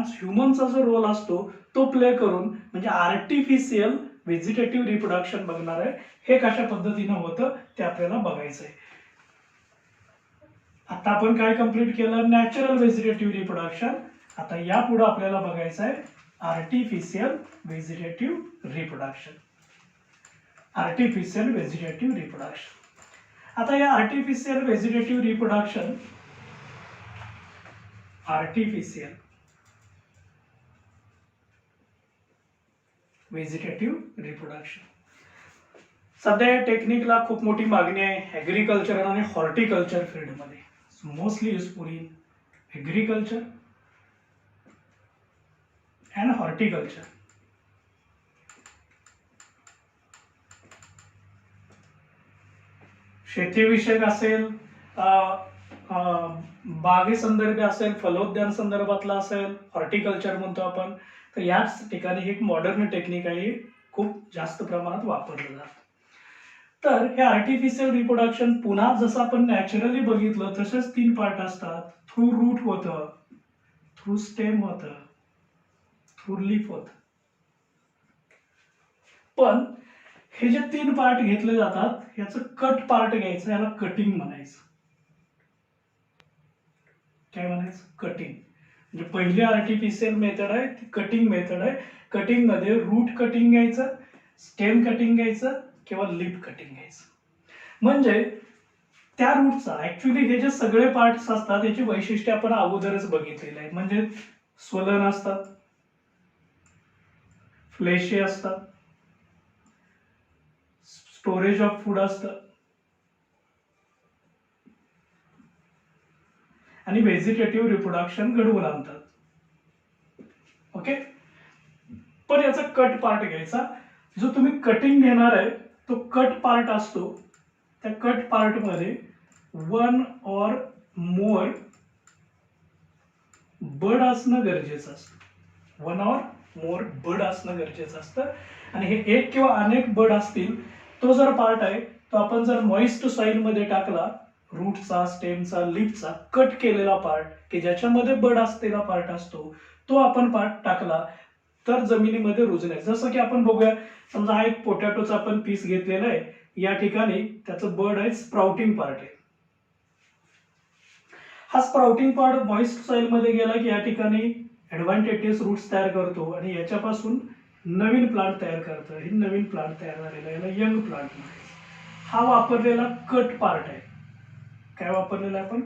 ह्युमनचा जो रोल असतो तो प्ले करून म्हणजे आर्टिफिशियल व्हेजिटेटिव्ह रिप्रोडक्शन बघणार आहे. हे कशा पद्धतीनं होतं ते आपल्याला बघायचं आहे. आता आपण काय कंप्लीट केलं, नॅचरल व्हेजिटेटिव्ह रिप्रोडक्शन. आता यापुढे आपल्याला बघायचं आहे artificial vegetative reproduction. Artificial vegetative reproduction. आता या artificial vegetative reproduction, artificial vegetative reproduction सध्या या टेक्निकला खूप मोठी मागणी आहे ॲग्रिकल्चर आणि हॉर्टिकल्चर फील्डमध्ये. Mostly useful in agriculture and horticulture. शेतीविषयक असेल, बागेसंदर्भी असेल, फलोद्यान संदर्भातला असेल, हॉर्टिकल्चर म्हणतो आपण, तर याच ठिकाणी हे एक मॉडर्न टेक्निक आहे, खूप जास्त प्रमाणात वापरलं जातं. तर हे आर्टिफिशियल रिप्रोडक्शन पुन्हा जसं आपण नॅचरली बघितलं तसेच 3 पार्ट असतात. थ्रू रूट होतं, थ्रू स्टेम होतं, थ्रू लीफ होतं. पण हे जे 3 पार्ट घेतले जातात याचं कट पार्ट घ्यायचं, याला कटिंग म्हणायचं. काय म्हणायचं? कटिंग. म्हणजे पहिली आर्टिफिशियल मेथड आहे ती कटिंग मेथड आहे. कटिंग मध्ये रूट कटिंग घ्यायचं, स्टेम कटिंग घ्यायचं किंवा लीफ कटिंग घ्यायचं. म्हणजे त्या रूटचा ऍक्च्युली हे जे सगळे पार्ट्स असतात याची वैशिष्ट्ये आपण अगोदरच बघितलेली आहे. म्हणजे स्वलन असतात, फ्लेशी असतात, स्टोरेज ऑफ फूड असतं आणि व्हेजिटेटिव्ह रिप्रोडक्शन घडवून आणतात. ओके. पण याचा कट पार्ट घ्यायचा. जो तुम्ही कटिंग घेणार आहे तो कट पार्ट असतो. त्या कट पार्ट मध्ये 1 or more बड असणं गरजेचं असतं. 1 or more बड असणं गरजेचं असतं. आणि हे एक किंवा अनेक बड असतील तो जर पार्ट आहे तो आपण जर मॉइस्ट सॉइल मध्ये टाकला, रूटचा, स्टेमचा, लीफचा कट केलेला पार्ट की ज्याच्यामध्ये बड असलेला पार्ट असतो तो आपण पार्ट टाकला तर जमिनीमध्ये रुजणे. जसं की आपण बघूया, समजा हा एक पोटॅटोचा आपण पीस घेतलेला आहे, या ठिकाणी त्याचं बड आहे, स्प्राउटिंग पार्ट आहे. हा स्प्राउटिंग पार्ट मॉइस्ट सॉइल मध्ये गेला की या ठिकाणी ऍडव्हान्टेटियस रूट्स तयार करतो आणि याच्यापासून नवीन प्लांट तयार करतो. हे नवीन प्लांट तयार झालेला आहे, याला यंग प्लांट म्हणायचं. हा वापरलेला कट पार्ट आहे. काय वापरलेला आहे आपण?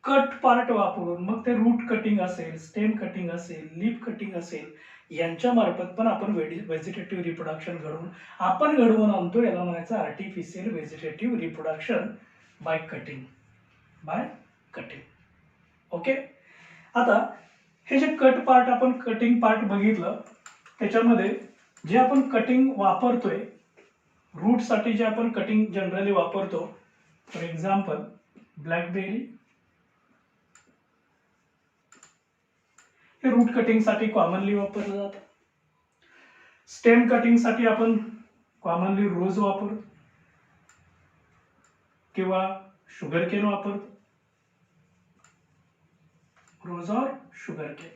कट पार्ट वापरून मग ते रूट कटिंग असेल, स्टेम कटिंग असेल, लीफ कटिंग असेल, यांच्या मार्फत पण आपण व्हेजिटेटिव्ह रिप्रोडक्शन घडवून आणतो. याला म्हणायचं artificial vegetative reproduction by cutting. Okay. आता हे जे कट पार्ट आपण कटिंग पार्ट बघितलं त्याच्यामध्ये जे आपण कटिंग वापरतोय रूट साठी, जे आपण कटिंग जनरली वापरतो, फॉर एक्झाम्पल ब्लॅकबेरी, हे रूट कटिंग साठी कॉमनली वापरलं जातं. स्टेम कटिंग साठी आपण कॉमनली रोज वापरतो किंवा शुगर केन वापरतो. रोज और sugar cane.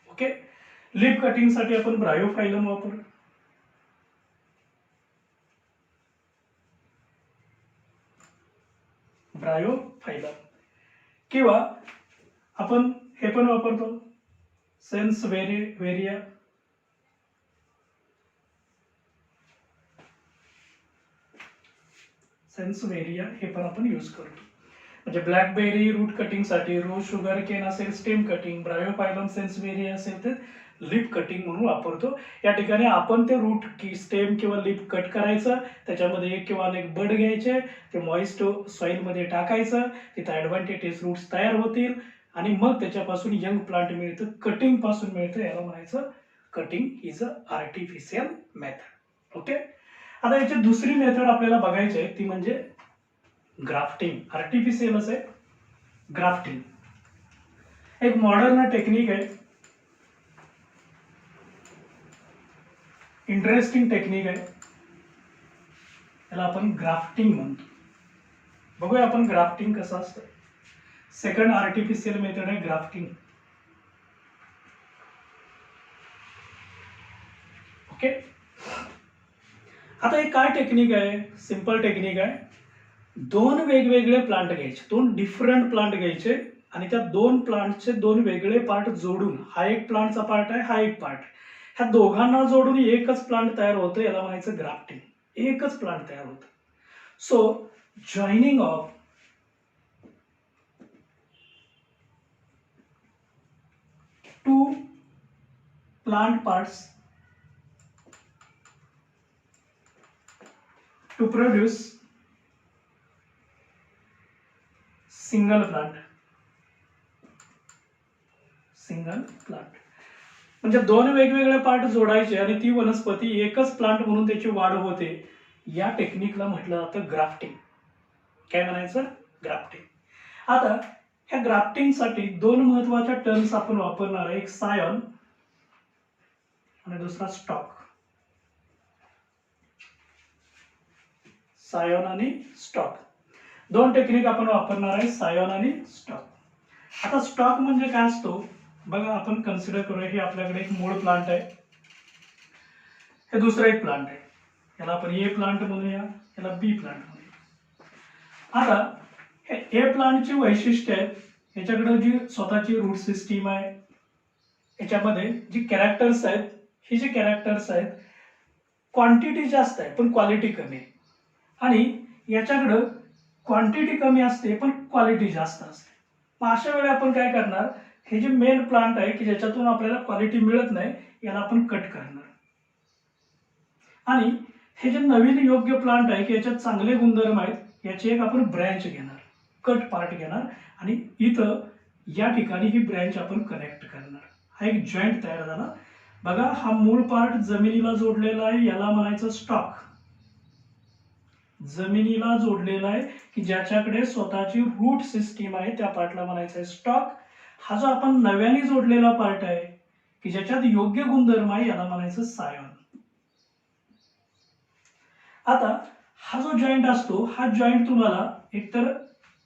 Okay. Leaf cutting साठी आपण ब्रायोफायलम वापरतो. ब्रायोफायलम किंवा आपण हे पण वापरतो सेन्सवेरिया. सेन्सवेरिया हे पण आपण यूज करतो. म्हणजे ब्लॅकबेरी रूट कटिंग साठी, रोज शुगर केन असेल स्टेम कटिंग, ब्रायोफायलम सेन्सवेरिया असेल तर लीफ कटिंग म्हणून वापरतो. या ठिकाणी आपण ते रूट की स्टेम किंवा लीफ कट करायचं, त्याच्यामध्ये एक किंवा अनेक बड घ्यायचे, ते मॉइस्ट सॉइल मध्ये टाकायचं, तिथे ऍडव्हान्टेजेस रूट्स तयार होतील आणि मग त्याच्यापासून यंग प्लांट मिळतं, कटिंग पासून मिळतं. याला म्हणायचं cutting is a artificial method. Okay. आता याची दुसरी मेथड आपल्याला बघायची आहे ती म्हणजे ग्राफ्टिंग. आर्टिफिशियल आहे ग्राफ्टिंग, एक मॉडर्न टेक्निक आहे, इंटरेस्टिंग टेक्निक आहे. याला आपण ग्राफ्टिंग म्हणतो. बघूया आपण ग्राफ्टिंग कसं असतं. सेकंड आर्टिफिशियल मेथड आहे ग्राफ्टिंग. ओके. आता हे काय टेक्निक आहे? सिंपल टेक्निक आहे. 2 वेगवेगळे प्लांट घ्यायचे, 2 डिफरंट प्लांट घ्यायचे आणि त्या 2 प्लांटचे 2 वेगळे पार्ट जोडून, हा एक प्लांटचा पार्ट आहे, हा एक पार्ट, ह्या दोघांना जोडून एकच प्लांट तयार होतं. याला म्हणायचं ग्राफ्टिंग. एकच प्लांट तयार होतं. So joining of 2 plant parts to produce single plant. म्हणजे दोन वेगवेगळे पार्ट जोडायचे आणि ती वनस्पती एकच प्लांट म्हणून त्याची वाढ होते. या टेक्निकला म्हटलं जातं ग्राफ्टिंग. काय म्हणायचं? ग्राफ्टिंग. आता ह्या ग्राफ्टिंगसाठी दोन महत्वाच्या टर्म्स आपण वापरणार आहे, एक सायॉन आणि दुसरा स्टॉक. सायॉन आणि स्टॉक दोन टेक्निक आपण वापरणार आहे, सायॉन आणि स्टॉक. आता स्टॉक म्हणजे काय असतो बघा, आपण कन्सिडर करूया हे आपल्याकडे एक मूळ प्लांट आहे, हे दुसरा एक प्लांट आहे, याला आपण ए प्लांट म्हणूया, याला बी प्लांट म्हणूया. आता हे ए प्लांटची वैशिष्ट्य आहेत, याच्याकडे जी स्वतःची रूट सिस्टीम आहे, याच्यामध्ये जी कॅरेक्टर्स आहेत, हे जे कॅरेक्टर्स आहेत क्वांटिटी जास्त आहे पण क्वालिटी कमी आहे, आणि याच्याकडं क्वांटिटी कमी असते पण क्वालिटी जास्त असते. मग अशा वेळी आपण काय करणार, हे जे मेन प्लांट आहे की ज्याच्यातून आपल्याला क्वालिटी मिळत नाही याला आपण कट करणार, आणि हे जे नवीन योग्य प्लांट आहे की याच्यात चांगले गुणधर्म आहेत याची एक आपण ब्रँच घेणार, कट पार्ट घेणार, आणि इथं या ठिकाणी ही ब्रँच आपण कनेक्ट करणार. हा एक जॉईंट तयार झाला. बघा हा मूळ पार्ट जमिनीला जोडलेला आहे, याला म्हणायचं स्टॉक. जमिनीला जोडलेला आहे की ज्याच्याकडे स्वतःची रूट सिस्टीम आहे त्या पार्टला म्हणायचं आहे स्टॉक. हा जो आपण नव्याने जोडलेला पार्ट आहे की ज्याच्यात योग्य गुणधर्म आहे याला म्हणायचं सायॉन. आता हा जो जॉईंट असतो हा जॉईंट तुम्हाला एकतर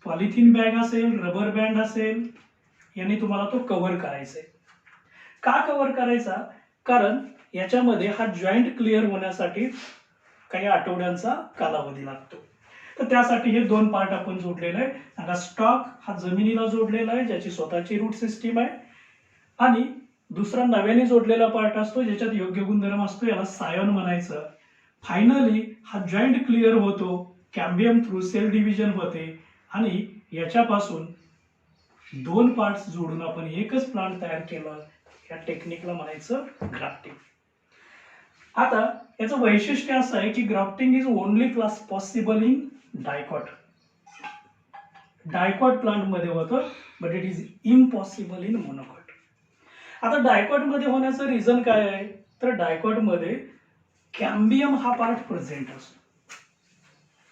पॉलिथिन बॅग असेल, रबर बँड असेल, याने तुम्हाला तो कव्हर करायचा आहे. का कव्हर करायचा? कारण याच्यामध्ये हा जॉईंट क्लिअर होण्यासाठी काही आठवड्यांचा कालावधी लागतो. तर त्यासाठी हे दोन पार्ट आपण जोडलेले आहे. आता स्टॉक हा जमिनीला जोडलेला आहे ज्याची स्वतःची रूट सिस्टीम आहे, आणि दुसरा नव्याने जोडलेला पार्ट असतो ज्याच्यात योग्य गुणधर्म असतो, याला सायॉन म्हणायचं. फायनली हा जॉईंट क्लिअर होतो, कॅम्बियम थ्रू सेल डिव्हिजन होते, आणि याच्यापासून दोन पार्ट्स जोडून आपण एकच प्लांट तयार केलं. या टेक्निकला म्हणायचं ग्राफ्टिंग. आता याचं वैशिष्ट्य असं आहे की grafting is only possible in dicot. Dicot plant मध्ये होतं, but it is impossible in monocot. आता डायकॉट मध्ये होण्याचं रिझन काय आहे, तर डायकॉट मध्ये कॅम्बियम हा पार्ट प्रेझेंट असतो.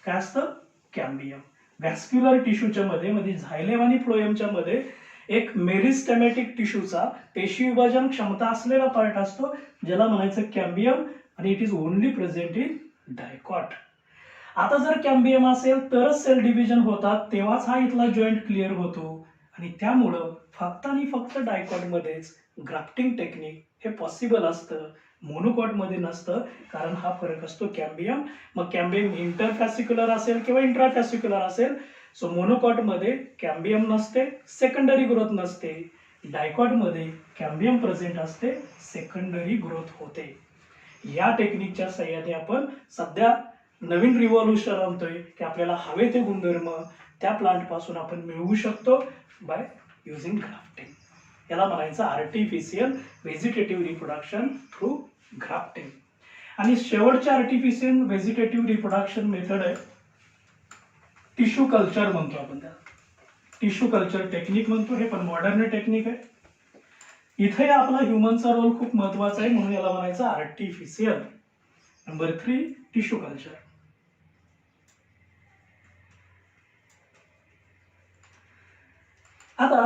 काय असतं? कॅम्बियम. व्हॅस्क्युलर टिश्यूच्या मध्ये म्हणजे झायलेम आणि फ्लोएमच्या मध्ये एक मेरिस्टेमॅटिक टिश्यूचा पेशी विभाजन क्षमता असलेला पार्ट असतो ज्याला म्हणायचं कॅम्बियम, आणि it is only present in dicot. आता जर कॅम्बियम असेल तरच सेल डिव्हिजन होतात, तेव्हाच हा इथला जॉईंट क्लिअर होतो, आणि त्यामुळं फक्त आणि फक्त डायकॉट मध्येच ग्राफ्टिंग टेक्निक हे पॉसिबल असतं, मोनोकॉट मध्ये नसतं. कारण हा फरक असतो कॅम्बियम. मग कॅम्बियम इंटरफॅसिक्युलर असेल किंवा इंट्राफॅसिक्युलर असेल, सो मोनोकॉट मध्ये कॅम्बियम नसते, सेकंडरी ग्रोथ नसते. डायकॉट मध्ये कॅम्बियम प्रेझेंट असते, सेकंडरी ग्रोथ होते. या टेक्निकच्या सहाय्याने आपण सध्या नवीन रिव्हॉल्युशन आणतोय की आपल्याला हवे ते गुणधर्म त्या प्लांट पासून आपण मिळवू शकतो बाय युझिंग ग्राफ्टिंग. याला म्हणायचं artificial vegetative reproduction through grafting. आणि शेवटचे आर्टिफिशियल व्हेजिटेटिव्ह रिप्रोडक्शन मेथड आहे टिश्यू कल्चर म्हणतो आपण त्याला. टिश्यू कल्चर टेक्निक म्हणतो, हे पण मॉडर्न टेक्निक आहे. इथे आपला ह्युमनचा रोल खूप महत्वाचा आहे, म्हणून याला म्हणायचं आर्टिफिशियल. Number 3 tissue culture. आता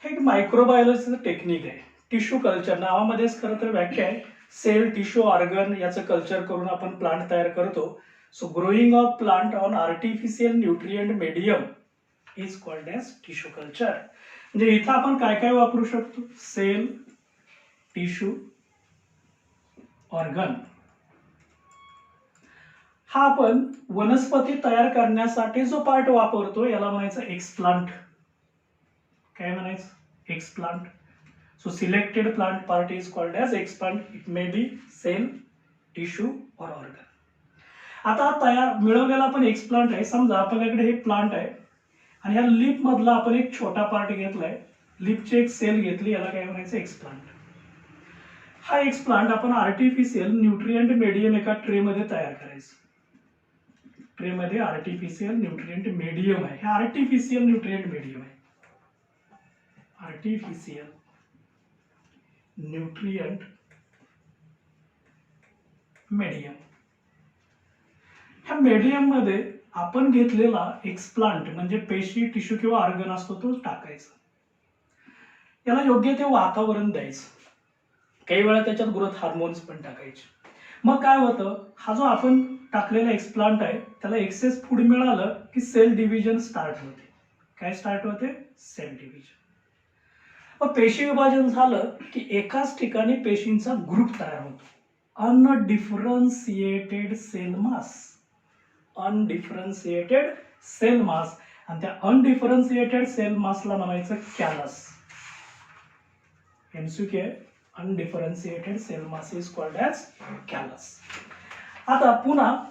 हे एक मायक्रोबायोलॉजीचं टेक्निक आहे. टिश्यू कल्चर नावामध्येच खरं तर व्याख्या आहे, सेल, टिश्यू, ऑर्गन याचं कल्चर करून आपण प्लांट तयार करतो. So growing of plant on artificial nutrient medium is called as tissue culture. म्हणजे इथं आपण काय काय वापरू शकतो, सेल, टिश्यू, ऑर्गन. हा आपण वनस्पती तयार करण्यासाठी जो पार्ट वापरतो याला म्हणायचं एक्सप्लांट. काय म्हणायचं? Explant. So selected plant part is called as explant. It may be cell, tissue और ऑर्गन. आता तयार मिळवलेला आपण एक्सप्लांट आहे. समजा आपल्याकडे हे प्लांट आहे आणि ह्या लीफ मधला आपण एक छोटा पार्ट घेतलाय, लीफची एक सेल घेतली, याला काय म्हणायचं? एक्सप्लांट. हा एक्सप्लांट आपण आर्टिफिशियल न्यूट्रिएंट मीडियम एका ट्रे मध्ये तयार करायचं. ट्रेमध्ये आर्टिफिशियल न्यूट्रिएंट मीडियम आहे. हे आर्टिफिशियल न्यूट्रिएंट मीडियम आहे. Artificial nutrient medium. ह्या मीडियम मध्ये आपण घेतलेला एक्सप्लांट म्हणजे पेशी, टिश्यू किंवा ऑर्गन असतो तो टाकायचा. याला योग्य ते वातावरण द्यायचं. काही वेळा त्याच्यात ग्रोथ हार्मोन्स पण टाकायचे. मग काय होतं, हा जो आपण टाकलेला एक्सप्लांट आहे त्याला एक्सेस फूड मिळालं की सेल डिव्हिजन स्टार्ट होते. काय स्टार्ट होते? Cell division. मग पेशी विभाजन झालं की एकाच ठिकाणी पेशींचा ग्रुप तयार होतो. Undifferentiated cell mass. Undifferentiated cell mass. आणि त्या अनडिफरन्शिएटेड सेल मासला म्हणायचं कॅलस. एमसीक्यू आहे. Undifferentiated cell mass is called as callus. आता पुन्हा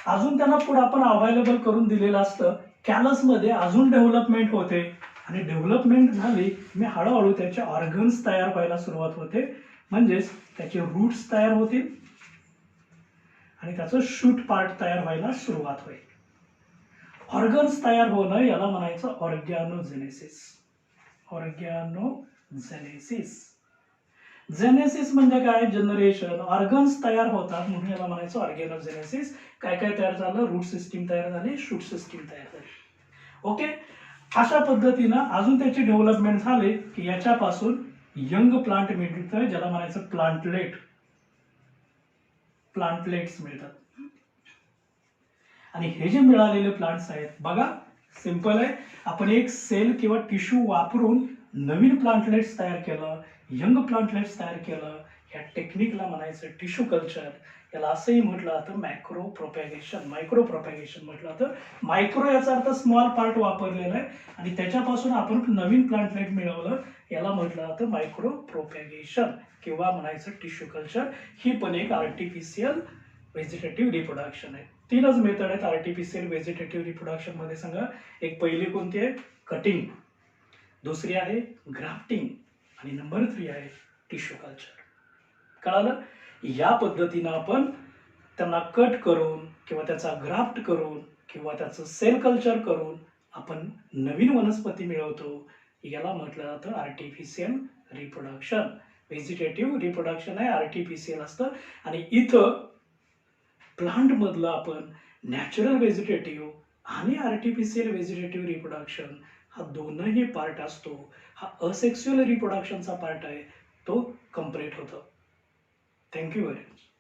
अजून त्यांना फूड आपण अवेलेबल करून दिलेलं असतं. कॅलस मध्ये अजून डेव्हलपमेंट होते आणि डेव्हलपमेंट झाली मी हळूहळू त्याचे ऑर्गन्स तयार व्हायला सुरुवात होते. म्हणजेच त्याचे रूट्स तयार होतील आणि त्याचं शूट पार्ट तयार व्हायला सुरुवात होईल. ऑर्गन्स तयार होणं याला म्हणायचं ऑर्गॅनोजेनेसिस. ऑर्गॅनोजेनेसिस. जेनेसिस म्हणजे काय? जनरेशन. ऑर्गन्स तयार होतात म्हणून याला म्हणायचं ऑर्गॅनोजेनेसिस. काय काय तयार झालं? रूट सिस्टीम तयार झाली, शूट सिस्टीम तयार झाली. ओके. अशा पद्धतीनं अजून त्याची डेव्हलपमेंट झाली की याच्यापासून यंग प्लांट मिळतं ज्याला म्हणायचं प्लांटलेट. प्लांटलेट्स मिळतात. आणि हे जे मिळालेले प्लांट्स आहेत बघा, सिंपल आहे. आपण एक सेल किंवा टिश्यू वापरून नवीन प्लांटलेट्स तयार केलं, यंग प्लांटलेट्स तयार केलं. ह्या टेक्निकला म्हणायचं टिश्यू कल्चर. याला असंही म्हटलं जातं मॅक्रो प्रोपॅगेशन. मायक्रो प्रोपॅगेशन म्हटलं जातं. मायक्रो याचा अर्थ स्मॉल पार्ट वापरलेला आहे आणि त्याच्यापासून आपण नवीन प्लांटलेट मिळवलं. याला म्हटलं जातं मायक्रो प्रोपॅगेशन किंवा म्हणायचं टिश्यू कल्चर. ही पण एक आर्टिफिशियल व्हेजिटेटिव्ह रिप्रोडक्शन आहे. तीनच मेथड आहेत आर्टिफिशियल व्हेजिटेटिव्ह रिप्रोडक्शन मध्ये. सांगा, एक पहिली कोणती आहे? कटिंग. दुसरी आहे ग्राफ्टिंग आणि नंबर 3 आहे टिश्यू कल्चर. कळालं? या पद्धतीनं आपण त्यांना कट करून किंवा त्याचा ग्राफ्ट करून किंवा त्याचं सेल कल्चर करून आपण नवीन वनस्पती मिळवतो. याला म्हटलं जातं आर्टिफिशियल रिप्रोडक्शन. व्हेजिटेटिव्ह रिप्रोडक्शन आहे, आर्टिफिशियल असतं. आणि इथं प्लांट मधलं आपण नॅचरल व्हेजिटेटिव्ह आणि आर्टिफिशियल व्हेजिटेटिव्ह रिप्रोडक्शन हा दोनही पार्ट असतो. हा असेक्स्युअल रिप्रोडक्शनचा पार्ट आहे, तो कम्प्लीट होतो. Thank you very much.